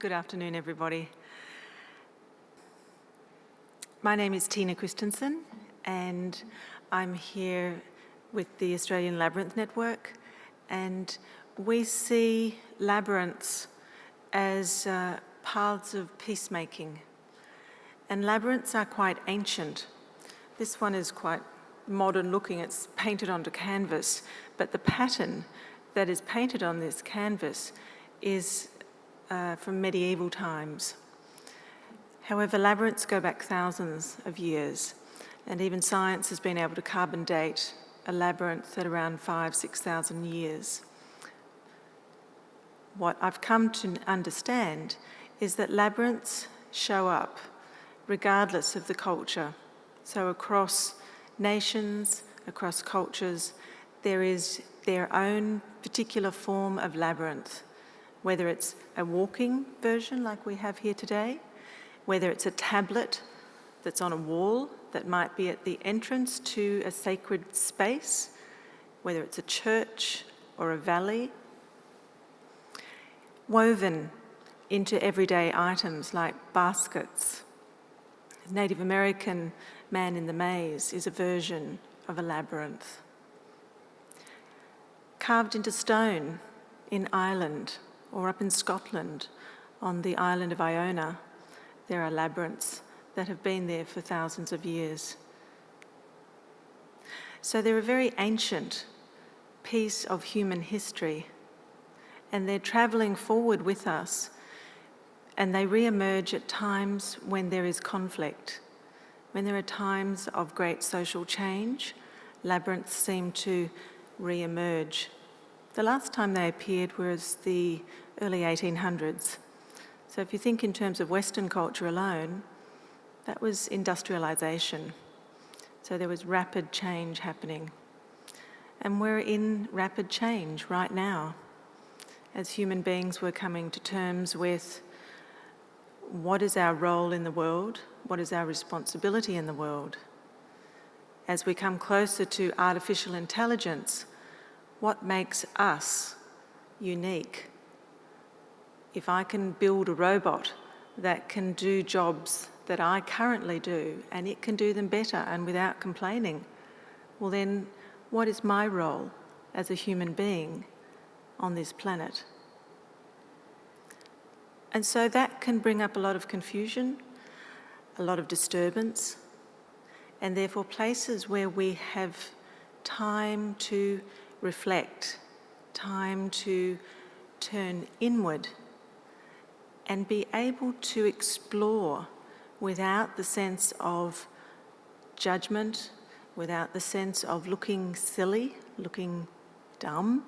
Good afternoon, everybody. My name is Tina Christiansen, and I'm here with the Australian Labyrinth Network, and we see labyrinths as paths of peacemaking. And labyrinths are quite ancient. This one is quite modern looking, it's painted onto canvas, but the pattern that is painted on this canvas is from medieval times. However, labyrinths go back thousands of years, and even science has been able to carbon date a labyrinth at around 5,000-6,000 years. What I've come to understand is that labyrinths show up regardless of the culture. So across nations, across cultures, there is their own particular form of labyrinth, whether it's a walking version like we have here today, whether it's a tablet that's on a wall that might be at the entrance to a sacred space, whether it's a church or a valley, woven into everyday items like baskets. Native American Man in the Maze is a version of a labyrinth. Carved into stone in Ireland or up in Scotland on the island of Iona, there are labyrinths that have been there for thousands of years. So they're a very ancient piece of human history, and they're travelling forward with us, and they re-emerge at times when there is conflict. When there are times of great social change, labyrinths seem to re-emerge. The last time they appeared was the early 1800s. So if you think in terms of Western culture alone, that was industrialisation. So there was rapid change happening. And we're in rapid change right now. As human beings, we're coming to terms with what is our role in the world, what is our responsibility in the world. As we come closer to artificial intelligence, what makes us unique? If I can build a robot that can do jobs that I currently do, and it can do them better and without complaining, well then, what is my role as a human being on this planet? And so that can bring up a lot of confusion, a lot of disturbance, and therefore places where we have time to reflect, time to turn inward and be able to explore without the sense of judgment, without the sense of looking silly, looking dumb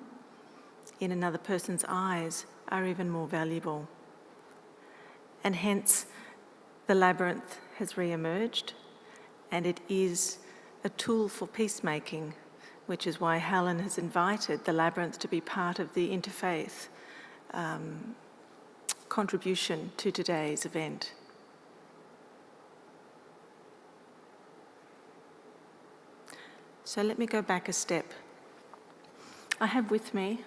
in another person's eyes, are even more valuable. And hence, the labyrinth has re-emerged, and it is a tool for peacemaking, which is why Helen has invited the labyrinth to be part of the Interfaith contribution to today's event. So let me go back a step. I have with me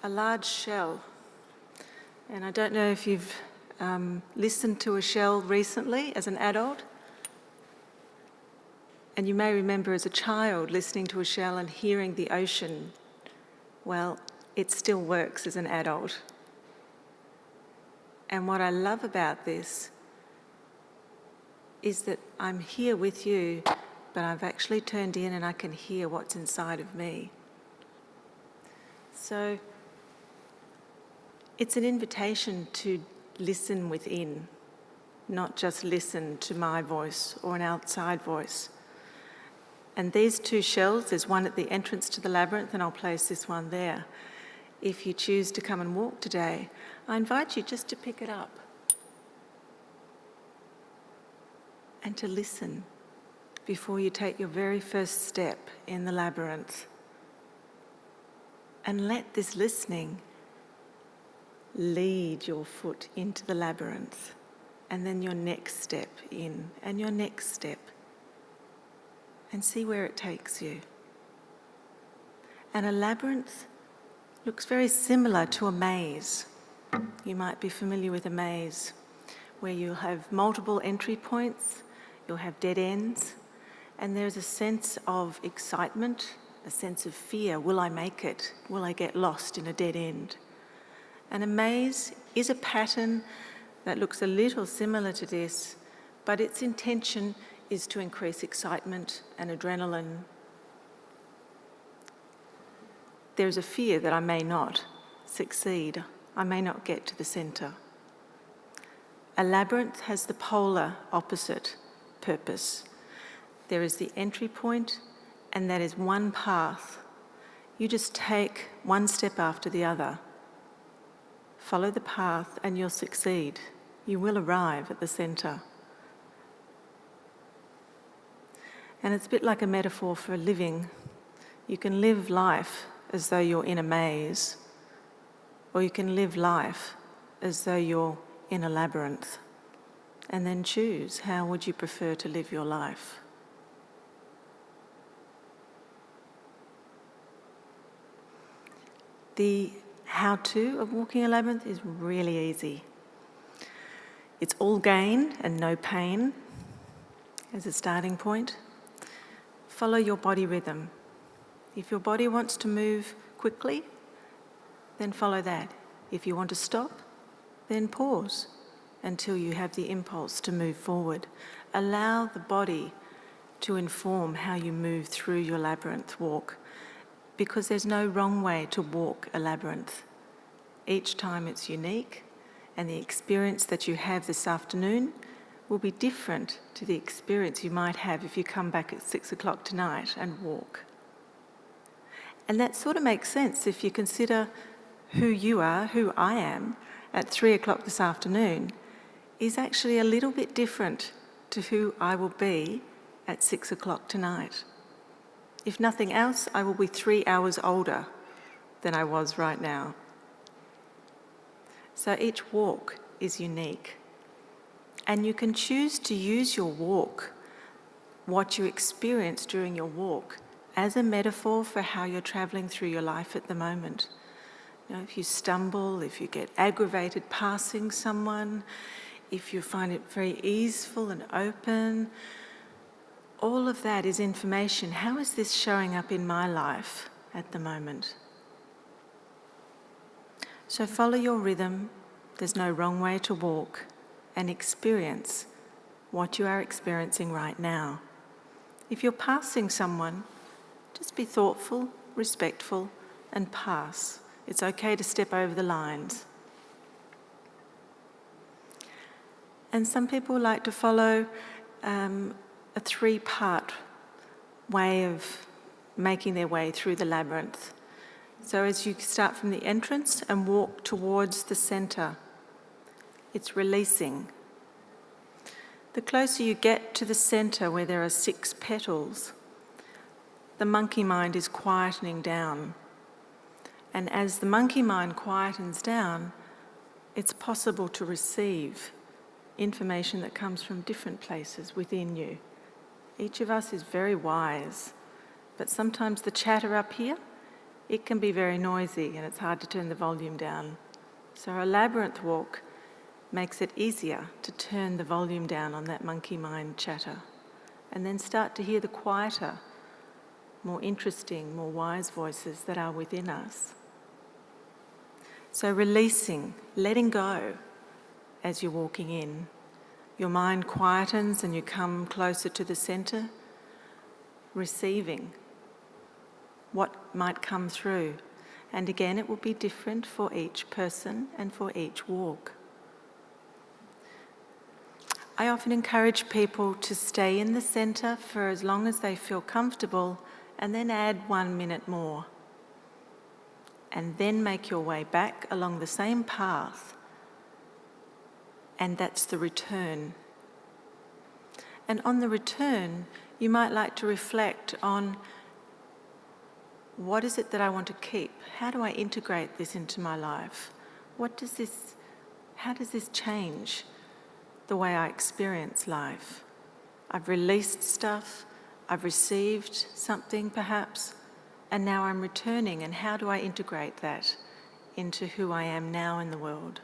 a large shell, and I don't know if you've listened to a shell recently as an adult, and you may remember as a child listening to a shell and hearing the ocean. Well, it still works as an adult. And what I love about this is that I'm here with you, but I've actually turned in and I can hear what's inside of me. So it's an invitation to listen within, not just listen to my voice or an outside voice. And these two shells, there's one at the entrance to the labyrinth, and I'll place this one there. If you choose to come and walk today, I invite you just to pick it up and to listen before you take your very first step in the labyrinth. And let this listening lead your foot into the labyrinth, and then your next step in, and your next step, and see where it takes you. And a labyrinth looks very similar to a maze. You might be familiar with a maze where you'll have multiple entry points, you'll have dead ends, and there's a sense of excitement, a sense of fear. Will I make it? Will I get lost in a dead end? And a maze is a pattern that looks a little similar to this, but its intention is to increase excitement and adrenaline. There's a fear that I may not succeed. I may not get to the centre. A labyrinth has the polar opposite purpose. There is the entry point, and that is one path. You just take one step after the other. Follow the path and you'll succeed. You will arrive at the centre. And it's a bit like a metaphor for living. You can live life as though you're in a maze, or you can live life as though you're in a labyrinth, and then choose how would you prefer to live your life. The how-to of walking a labyrinth is really easy. It's all gain and no pain as a starting point. Follow your body rhythm. If your body wants to move quickly, then follow that. If you want to stop, then pause until you have the impulse to move forward. Allow the body to inform how you move through your labyrinth walk, because there's no wrong way to walk a labyrinth. Each time it's unique, and the experience that you have this afternoon will be different to the experience you might have if you come back at 6 o'clock tonight and walk. And that sort of makes sense if you consider who you are, who I am, at 3 o'clock this afternoon is actually a little bit different to who I will be at 6 o'clock tonight. If nothing else, I will be 3 hours older than I was right now. So each walk is unique. And you can choose to use your walk, what you experience during your walk, as a metaphor for how you're travelling through your life at the moment. You know, if you stumble, if you get aggravated passing someone, if you find it very easeful and open, all of that is information. How is this showing up in my life at the moment? So follow your rhythm. There's no wrong way to walk, and experience what you are experiencing right now. If you're passing someone, just be thoughtful, respectful, and pass. It's okay to step over the lines. And some people like to follow a three-part way of making their way through the labyrinth. So as you start from the entrance and walk towards the centre, it's releasing. The closer you get to the centre where there are 6 petals, the monkey mind is quietening down. And as the monkey mind quietens down, it's possible to receive information that comes from different places within you. Each of us is very wise, but sometimes the chatter up here, it can be very noisy and it's hard to turn the volume down. So a labyrinth walk makes it easier to turn the volume down on that monkey mind chatter, and then start to hear the quieter, more interesting, more wise voices that are within us. So releasing, letting go as you're walking in. Your mind quietens and you come closer to the centre, receiving what might come through. And again, it will be different for each person and for each walk. I often encourage people to stay in the centre for as long as they feel comfortable, and then add 1 minute more. And then make your way back along the same path. And that's the return. And on the return, you might like to reflect on, what is it that I want to keep? How do I integrate this into my life? How does this change the way I experience life? I've released stuff, I've received something perhaps, and now I'm returning, and how do I integrate that into who I am now in the world?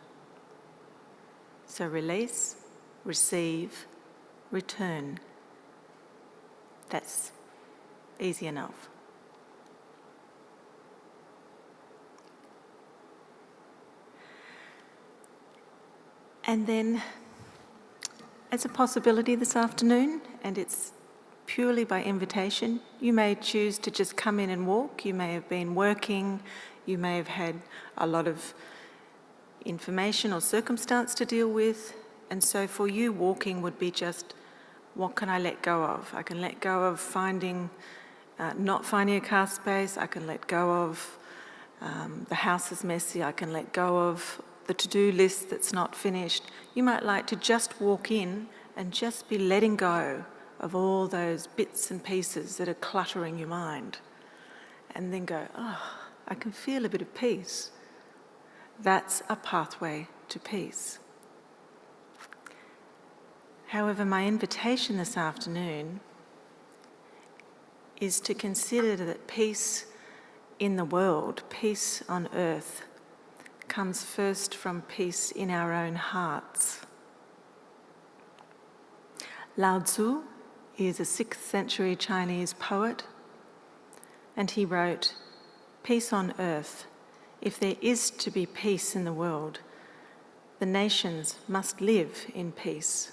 So release, receive, return. That's easy enough. And then, as a possibility this afternoon, and it's purely by invitation, you may choose to just come in and walk. You may have been working, you may have had a lot of information or circumstance to deal with, and so for you, walking would be just, what can I let go of? I can let go of not finding a car space. I can let go of the house is messy. I can let go of the to-do list that's not finished. You might like to just walk in and just be letting go of all those bits and pieces that are cluttering your mind, and then go, oh, I can feel a bit of peace. That's a pathway to peace. However, my invitation this afternoon is to consider that peace in the world, peace on earth, comes first from peace in our own hearts. Lao Tzu is a 6th century Chinese poet, and he wrote, "Peace on earth. If there is to be peace in the world, the nations must live in peace.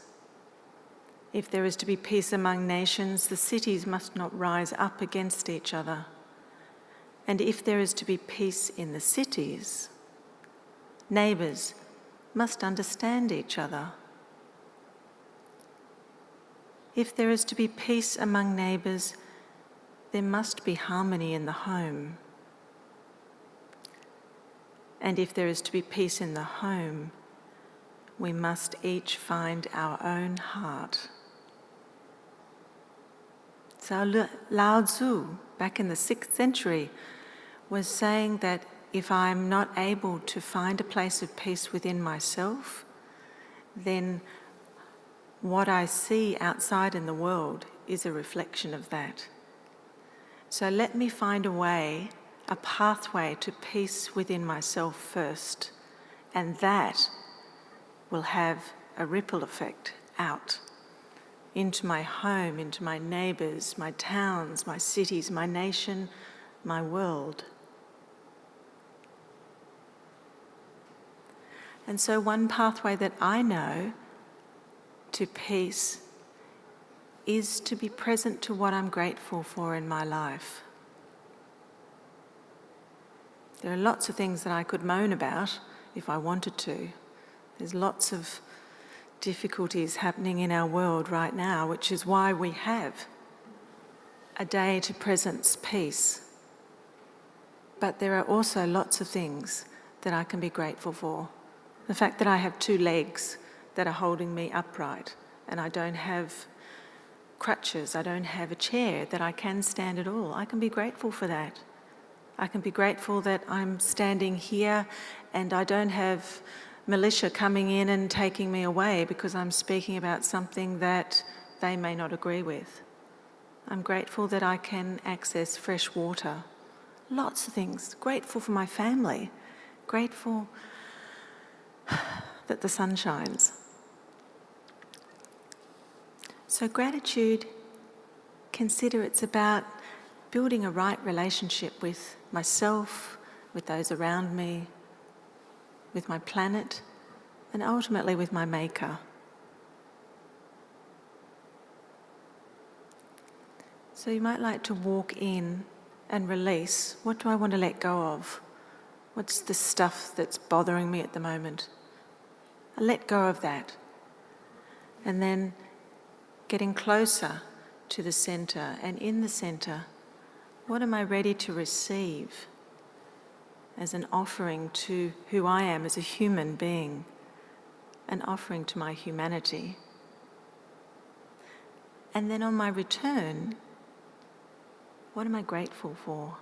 If there is to be peace among nations, the cities must not rise up against each other. And if there is to be peace in the cities, neighbours must understand each other. If there is to be peace among neighbours, there must be harmony in the home. And if there is to be peace in the home, we must each find our own heart." So Lao Tzu, back in the 6th century, was saying that if I'm not able to find a place of peace within myself, then what I see outside in the world is a reflection of that. So let me find a way, a pathway to peace within myself first, and that will have a ripple effect out into my home, into my neighbours, my towns, my cities, my nation, my world. And so one pathway that I know to peace is to be present to what I'm grateful for in my life. There are lots of things that I could moan about if I wanted to. There's lots of difficulties happening in our world right now, which is why we have a day to presence peace. But there are also lots of things that I can be grateful for. The fact that I have 2 legs that are holding me upright, and I don't have crutches, I don't have a chair, that I can stand at all. I can be grateful for that. I can be grateful that I'm standing here and I don't have militia coming in and taking me away because I'm speaking about something that they may not agree with. I'm grateful that I can access fresh water. Lots of things. Grateful for my family. Grateful that the sun shines. So gratitude, consider it's about building a right relationship with myself, with those around me, with my planet, and ultimately with my Maker. So you might like to walk in and release. What do I want to let go of? What's the stuff that's bothering me at the moment? I let go of that. And then getting closer to the centre, and in the centre, what am I ready to receive as an offering to who I am as a human being, an offering to my humanity? And then on my return, what am I grateful for?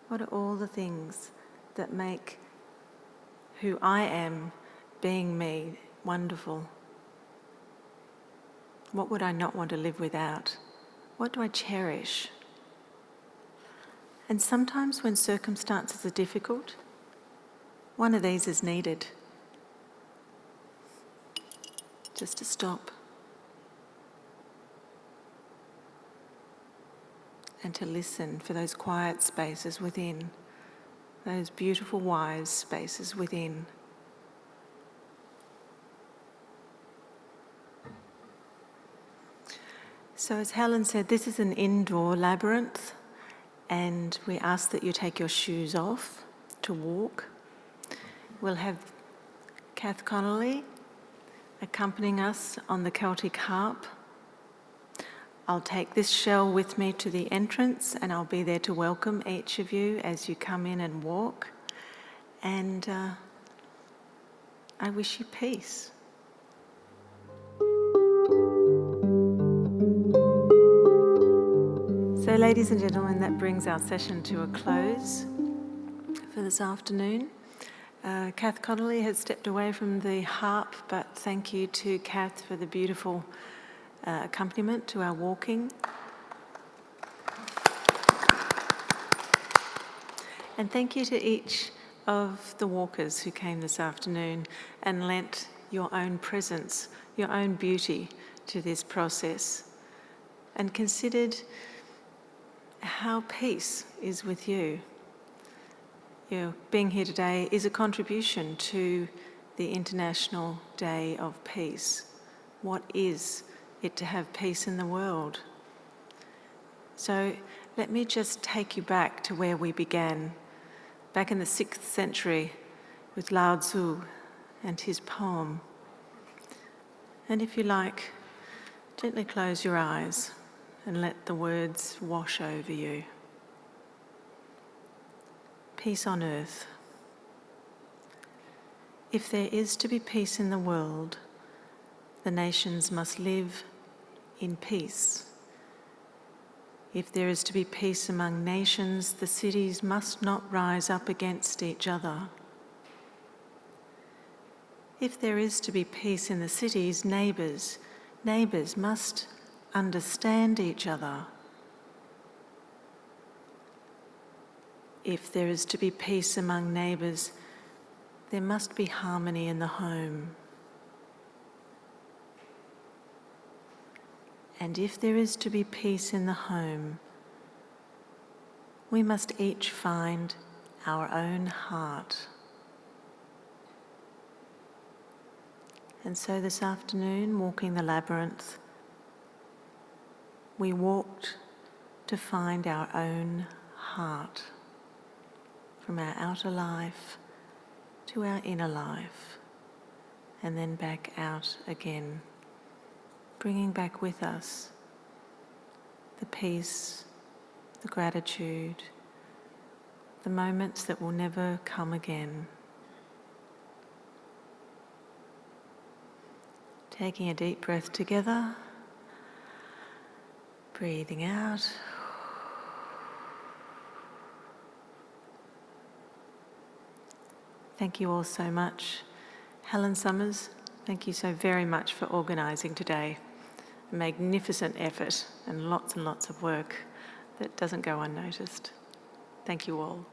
What are all the things that make who I am, being me, wonderful? What would I not want to live without? What do I cherish? And sometimes when circumstances are difficult, one of these is needed. just to stop and to listen for those quiet spaces within, those beautiful, wise spaces within. So as Helen said, this is an indoor labyrinth, and we ask that you take your shoes off to walk. We'll have Kath Connolly accompanying us on the Celtic harp. I'll take this shell with me to the entrance, and I'll be there to welcome each of you as you come in and walk. And I wish you peace. So, ladies and gentlemen, that brings our session to a close for this afternoon. Kath Connolly has stepped away from the harp, but thank you to Kath for the beautiful accompaniment to our walking. And thank you to each of the walkers who came this afternoon and lent your own presence, your own beauty to this process, and considered how peace is with you. Being here today is a contribution to the International Day of Peace. What is it to have peace in the world? So let me just take you back to where we began, back in the 6th century with Lao Tzu and his poem. And if you like, gently close your eyes and let the words wash over you. Peace on earth. If there is to be peace in the world, the nations must live in peace. If there is to be peace among nations, the cities must not rise up against each other. If there is to be peace in the cities, neighbours must understand each other. If there is to be peace among neighbours, there must be harmony in the home. And if there is to be peace in the home, we must each find our own heart. And so this afternoon, walking the labyrinth, we walked to find our own heart, from our outer life to our inner life, and then back out again, bringing back with us the peace, the gratitude, the moments that will never come again. Taking a deep breath together, breathing out. Thank you all so much. Helen Summers, thank you so very much for organising today. A magnificent effort and lots of work that doesn't go unnoticed. Thank you all.